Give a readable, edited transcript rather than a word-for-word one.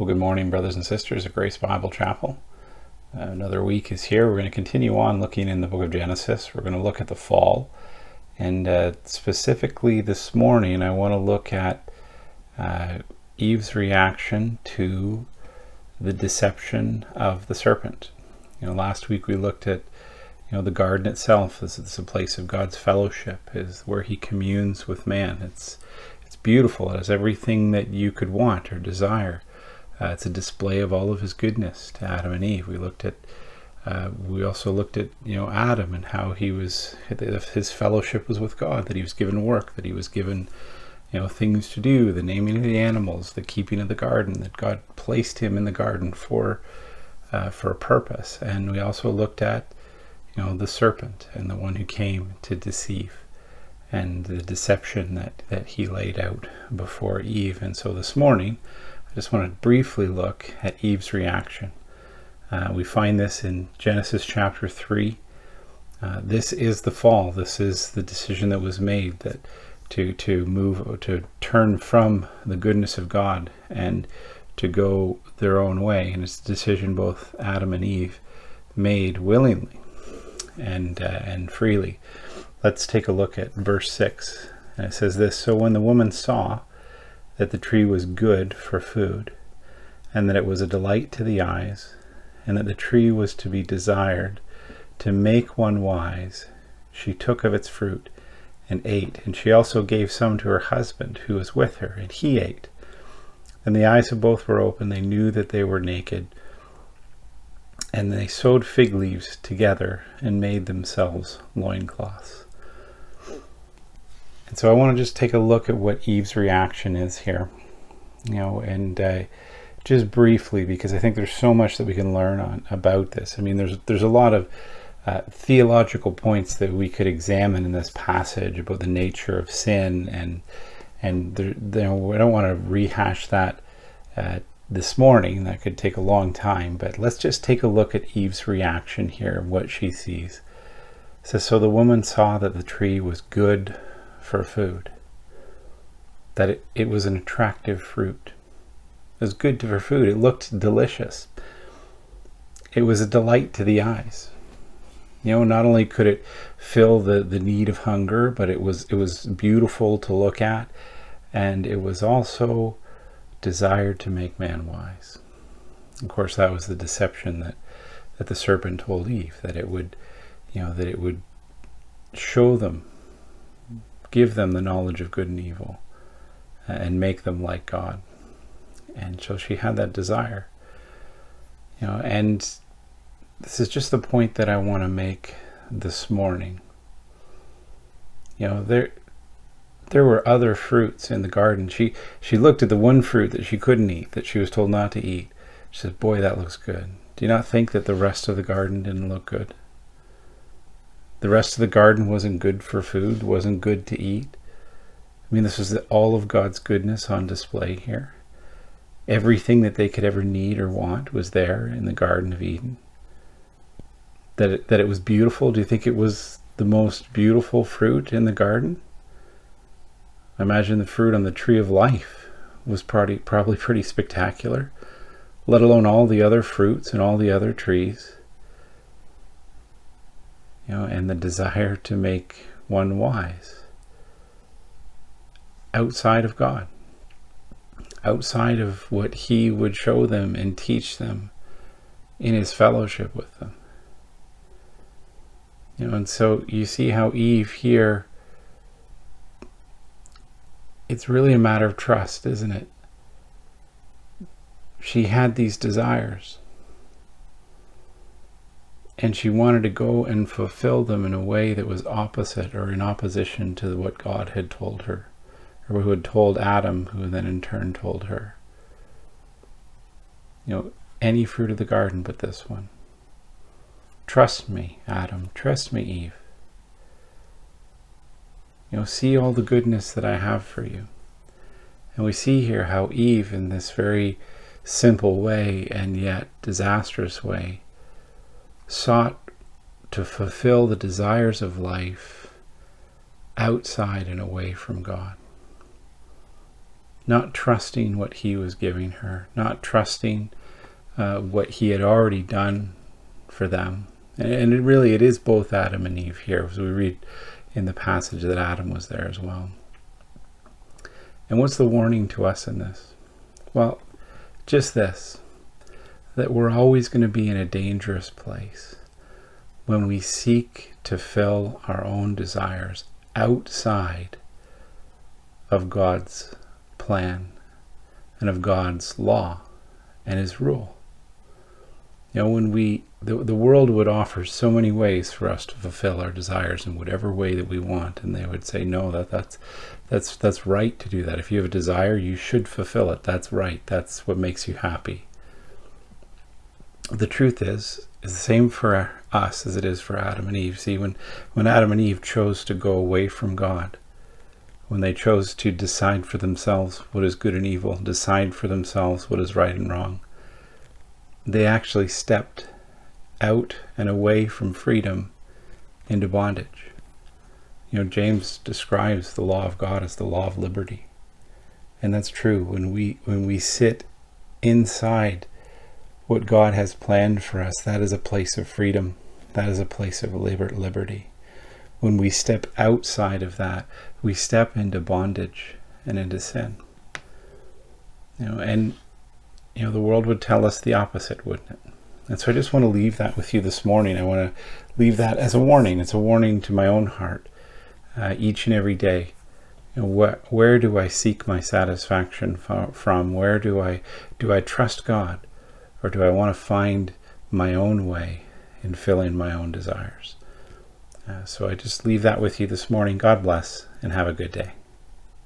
Well, good morning, brothers and sisters of Grace Bible Chapel. Another week is here. We're going to continue on looking in the book of Genesis. We're going to look at the fall. And specifically this morning, I want to look at Eve's reaction to the deception of the serpent. Last week we looked at the garden itself. It's a place of God's fellowship, is where he communes with man. It's beautiful. It has everything that you could want or desire. It's a display of all of his goodness to Adam and Eve. We also looked at Adam and how his fellowship was with God, that he was given work, that he was given things to do, the naming of the animals, the keeping of the garden, that God placed him in the garden for a purpose. And we also looked at the serpent and the one who came to deceive, and the deception that he laid out before Eve. And so this morning I just want to briefly look at Eve's reaction. We find this in Genesis chapter 3. This is the fall. This is the decision that was made, that to turn from the goodness of God and to go their own way. And it's a decision both Adam and Eve made willingly and freely. Let's take a look at verse 6. And it says this: "So when the woman saw that the tree was good for food, and that it was a delight to the eyes, and that the tree was to be desired to make one wise, she took of its fruit and ate. And she also gave some to her husband who was with her, and he ate. And the eyes of both were open. They knew that they were naked. And they sewed fig leaves together and made themselves loincloths." And so I want to just take a look at what Eve's reaction is here, and just briefly, because I think there's so much that we can learn about this. I mean, there's a lot of theological points that we could examine in this passage about the nature of sin, and we don't want to rehash that this morning. That could take a long time, but let's just take a look at Eve's reaction here, what she sees. It says, "So the woman saw that the tree was good for food," that it was an attractive fruit. It was good for food. It looked delicious. It was a delight to the eyes. Not only could it fill the need of hunger, but it was beautiful to look at, and it was also desired to make man wise. Of course, that was the deception that the serpent told Eve, that it would show them, give them the knowledge of good and evil, and make them like God. And so she had that desire. And this is just the point that I want to make this morning. There were other fruits in the garden. She looked at the one fruit that she couldn't eat, that she was told not to eat. She said, "Boy, that looks good." Do you not think that the rest of the garden didn't look good? The rest of the garden wasn't good for food, wasn't good to eat. I mean, this was all of God's goodness on display here. Everything that they could ever need or want was there in the Garden of Eden. That it was beautiful. Do you think it was the most beautiful fruit in the garden? I imagine the fruit on the tree of life was probably pretty spectacular, let alone all the other fruits and all the other trees. And the desire to make one wise outside of God, outside of what he would show them and teach them in his fellowship with them. And so you see how Eve here, it's really a matter of trust, isn't it? She had these desires, and she wanted to go and fulfill them in a way that was opposite or in opposition to what God had told her, or who had told Adam, who then in turn told her. Any fruit of the garden but this one. Trust me, Adam. Trust me, Eve. See all the goodness that I have for you. And we see here how Eve, in this very simple way and yet disastrous way, sought to fulfill the desires of life outside and away from God. not trusting what he was giving her, not trusting what he had already done for them. And it is both Adam and Eve here, as we read in the passage that Adam was there as well. And what's the warning to us in this? Well, just this, that we're always going to be in a dangerous place when we seek to fill our own desires outside of God's plan and of God's law and his rule. When the world would offer so many ways for us to fulfill our desires in whatever way that we want, and they would say, no, that's right to do that. If you have a desire, you should fulfill it. That's right. That's what makes you happy. The truth is the same for us as it is for Adam and Eve. See, when Adam and Eve chose to go away from God, when they chose to decide for themselves what is good and evil, decide for themselves what is right and wrong, they actually stepped out and away from freedom into bondage. James describes the law of God as the law of liberty. And that's true. When we sit inside what God has planned for us, that is a place of freedom. That is a place of liberty. When we step outside of that, we step into bondage and into sin. The world would tell us the opposite, wouldn't it? And so I just want to leave that with you this morning. I want to leave that as a warning. It's a warning to my own heart each and every day. Where do I seek my satisfaction from? Where do I trust God? Or do I want to find my own way in filling my own desires? So I just leave that with you this morning. God bless and have a good day.